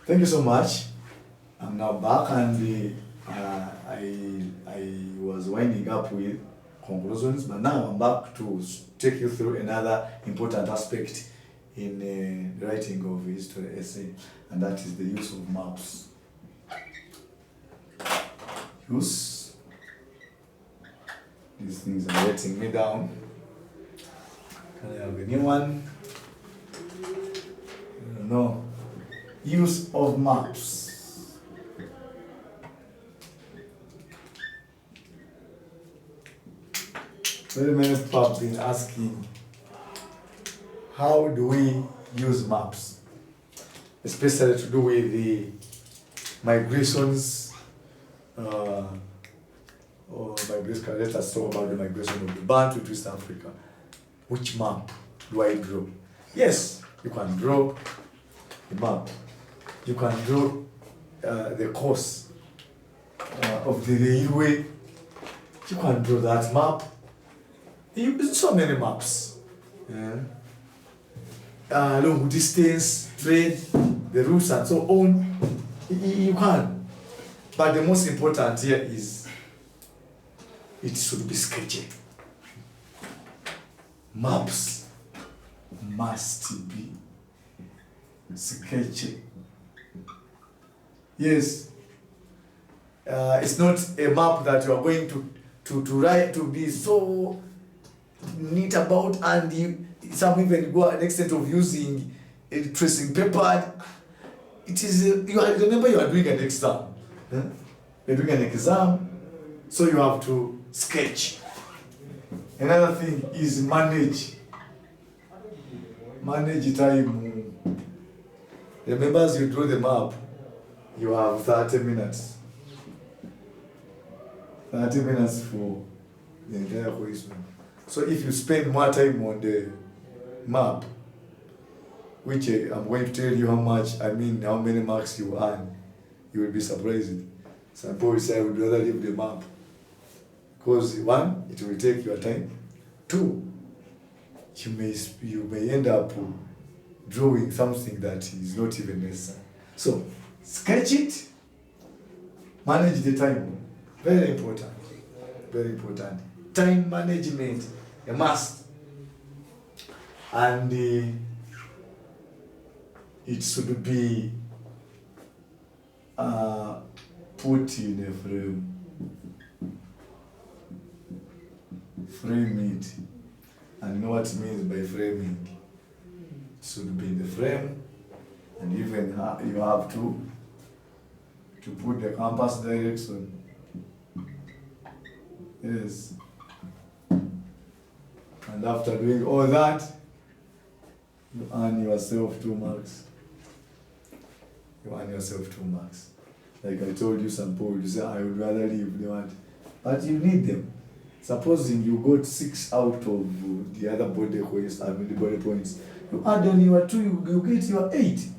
Thank you so much. I'm now back, and I was winding up with conclusions, but now I'm back to take you through another important aspect in the writing of a history essay, and that is the use of maps. Use. These things are letting me down. Can I have a new one? No. Use of maps. Very many people have been asking, how do we use maps? Especially to do with the migrations, or migration. Let us talk about the migration of the Bantu to East Africa. Which map do I draw? Yes, you can draw the map. You can draw the course of the railway. You can draw that map. You use so many maps. Yeah. Long distance, trade, the routes and so on. You can. But the most important here is it should be sketchy. Maps must be sketchy. Yes. It's not a map that you are going to write to be so neat about, and some even go an extent of using a tracing paper. It is remember you are doing an exam. You're doing an exam, so you have to sketch. Another thing is manage time. Remember, as you draw the map, you have 30 minutes. 30 minutes for the entire question. So if you spend more time on the map, which I'm going to tell you how many marks you earn, you will be surprised. Some people say I would rather leave the map. Because one, it will take your time. Two, you may end up drawing something that is not even necessary. So, sketch it, manage the time. Very important. Very important. Time management, a must. And it should be put in a frame. Frame it. And you know what it means by framing. It should be in the frame, and even you have to put the compass direction. Yes. And after doing all that, you earn yourself 2 marks. You earn yourself 2 marks. Like I told you, some people, you say, I would rather leave the one. But you need them. Supposing you got 6 out of the other body points, the body points, you add on your 2, you get your 8.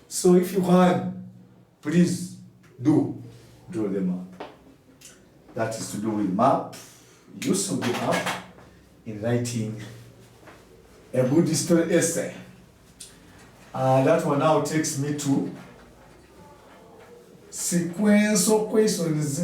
So if you can, please draw the map. That is to do with map, use of the map in writing a good history essay. That one now takes me to sequential questions.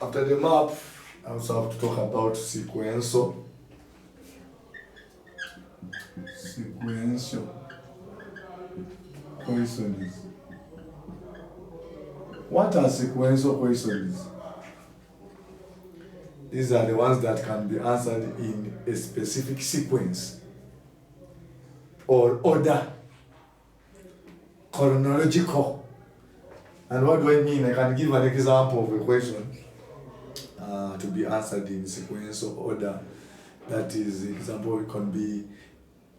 After the map, I also have to talk about sequential questions. What are sequential questions? These are the ones that can be answered in a specific sequence or order, chronological. And what do I mean? I can give an example of a question to be answered in sequential order. That is, example, it can be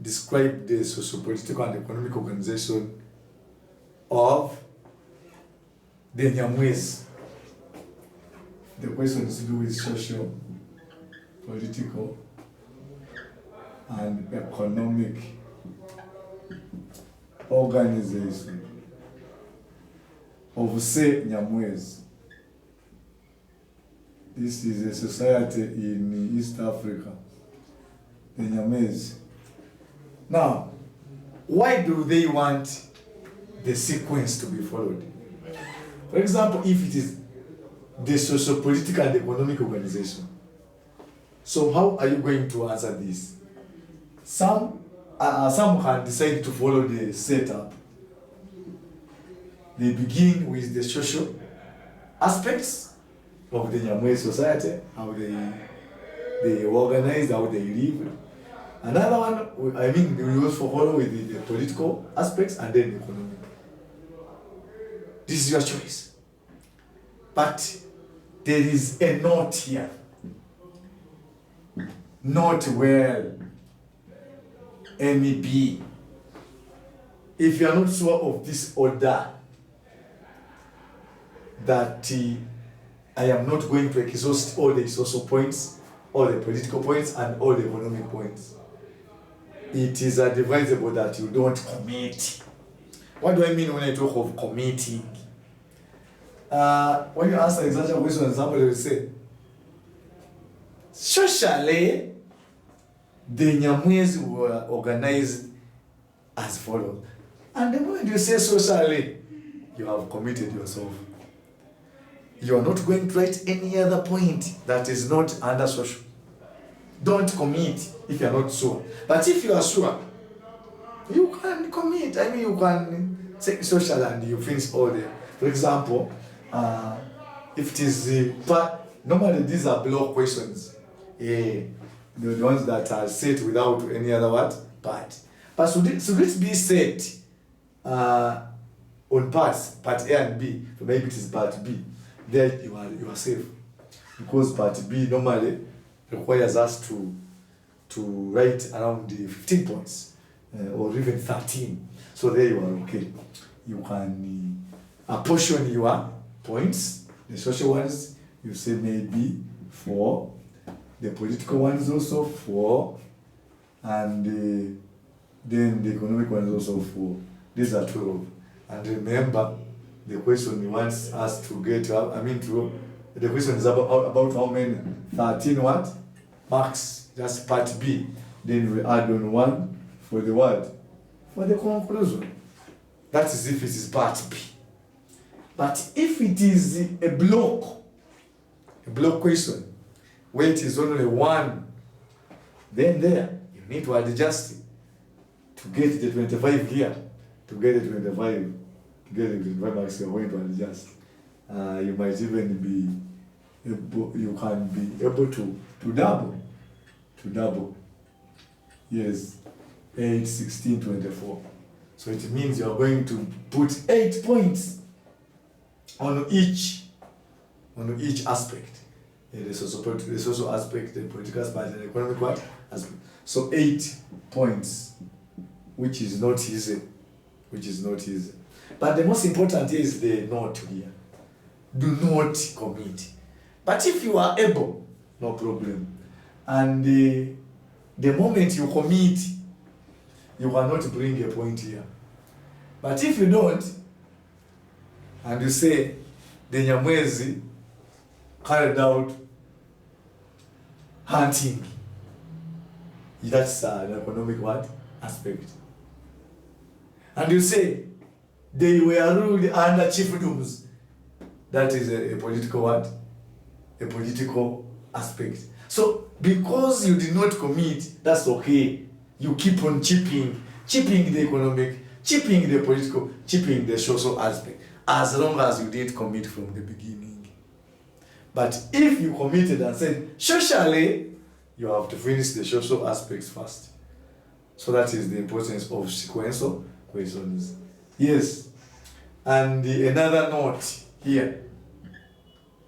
describe the socio-political and economic organization of the Nyamwezi. The question is to do with social, political, and economic organization of, say, Nyamwezi. This is a society in East Africa, the Nyamwezi. Now, why do they want the sequence to be followed. For example, if it is the socio-political and economic organization, so how are you going to answer this? Some can decide to follow the setup. They begin with the social aspects of the Nyamwezi society, how they organize, how they live. Another one, I mean, they will also follow with the political aspects and then the economic. This is your choice. But there is a note here. Not well. MEB. If you are not sure of this order, that I am not going to exhaust all the social points, all the political points, and all the economic points, it is advisable that you don't commit. What do I mean when I talk of committing? When you answer exactly a question, somebody will say, socially, the Nyamwezi were organized as follows. And the moment you say socially, you have committed yourself. You are not going to write any other point that is not under social. Don't commit if you are not sure. But if you are sure, you can commit. I mean, you can say social and you finish all the. For example, if it is normally these are block questions. The ones that are set without any other part. But should it be set on parts, part A and B? So maybe it is part B. There you are safe, because part B normally requires us to write around the 15 points or even 13. So there you are okay. You can apportion your points. The social ones you say maybe 4. The political ones also 4, and then the economic ones also 4. These are 12. And remember, the question wants us to get, the question is about how many? 13 what? Marks, just part B. Then we add on 1 for the what? For the conclusion. That is if it is part B. But if it is a block question, where it is only 1, then there you need to adjust it to get the 25 here, to get the 25, to get the 25 marks. You're going to adjust. You might even be able, you can be able to double. Yes, 8, 16, 24. So it means you're going to put 8 points on each aspect. The social aspect, the political aspect, the economic aspect. So 8 points, which is not easy. But the most important is the note here. Do not commit. But if you are able, no problem. And the moment you commit, you cannot bring a point here. But if you don't, and you say, the Nyamwezi carried out hunting, that's an economic aspect. And you say, they were ruled under chiefdoms, that is a political a political aspect. So because you did not commit, that's okay. You keep on chipping the economic, chipping the political, chipping the social aspect, as long as you didn't commit from the beginning. But if you committed and said, socially, you have to finish the social aspects first. So that is the importance of sequential questions. Yes. And another note here.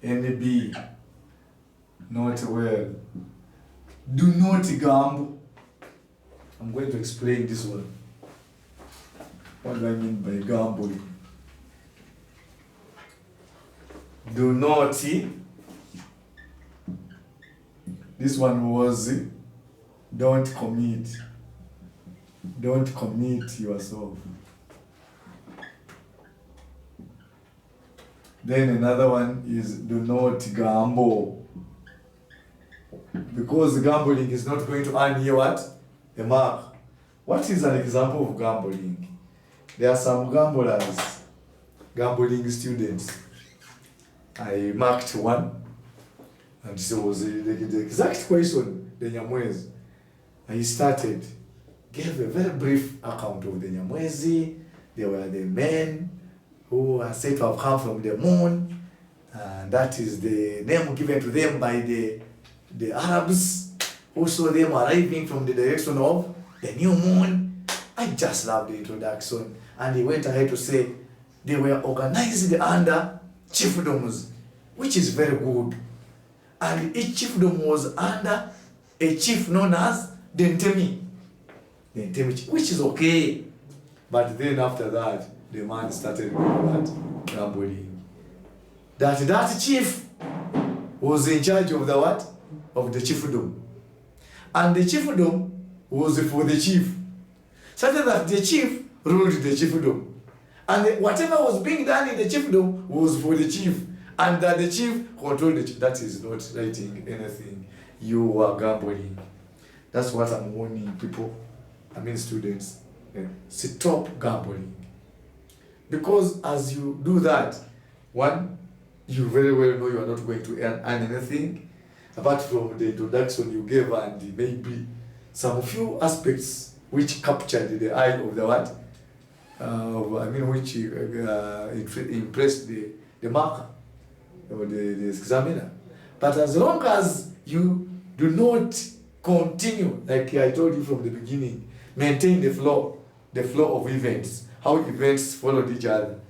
NB. Not well. Do not gamble. I'm going to explain this one. What do I mean by gambling? Do not. This one was don't commit. Don't commit yourself. Then another one is do not gamble. Because gambling is not going to earn you what? A mark. What is an example of gambling? there are some gambling students. I marked one, and so was the exact question, the Nyamwezi. And he started, gave a very brief account of the Nyamwezi. They were the men who are said to have come from the moon, and that is the name given to them by the Arabs who saw them arriving from the direction of the new moon. I just love the introduction. And he went ahead to say they were organized under chiefdoms, which is very good. And each chiefdom was under a chief known as the Ntemi, which is okay. But then after that, the man started grumbling. That chief was in charge of the what? Of the chiefdom. And the chiefdom was for the chief. Such that the chief ruled the chiefdom. And whatever was being done in the chiefdom was for the chief. And that the chief controlled the chief. That is not writing anything. You are gambling. That's what I'm warning people, students. Stop gambling. Because as you do that, one, you very well know you are not going to earn anything. Apart from the introduction you gave and maybe some few aspects which captured the eye of the what? Which impressed the marker or the examiner. But as long as you do not continue, like I told you from the beginning, maintain the flow of events, how events followed each other,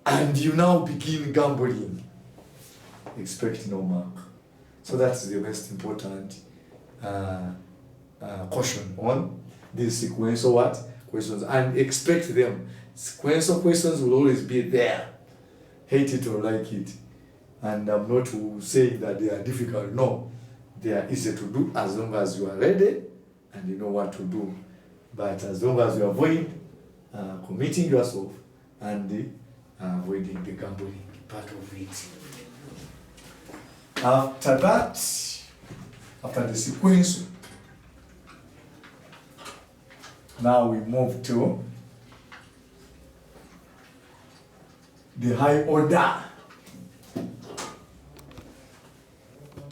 and you now begin gambling, expect no mark. So that's the most important caution on these sequential questions, and expect them. Sequential questions will always be there, hate it or like it. And I'm not saying that they are difficult. No, they are easy to do as long as you are ready and you know what to do. But as long as you avoid committing yourself and avoiding the gambling part of it. After that, after the sequence, now we move to the high order.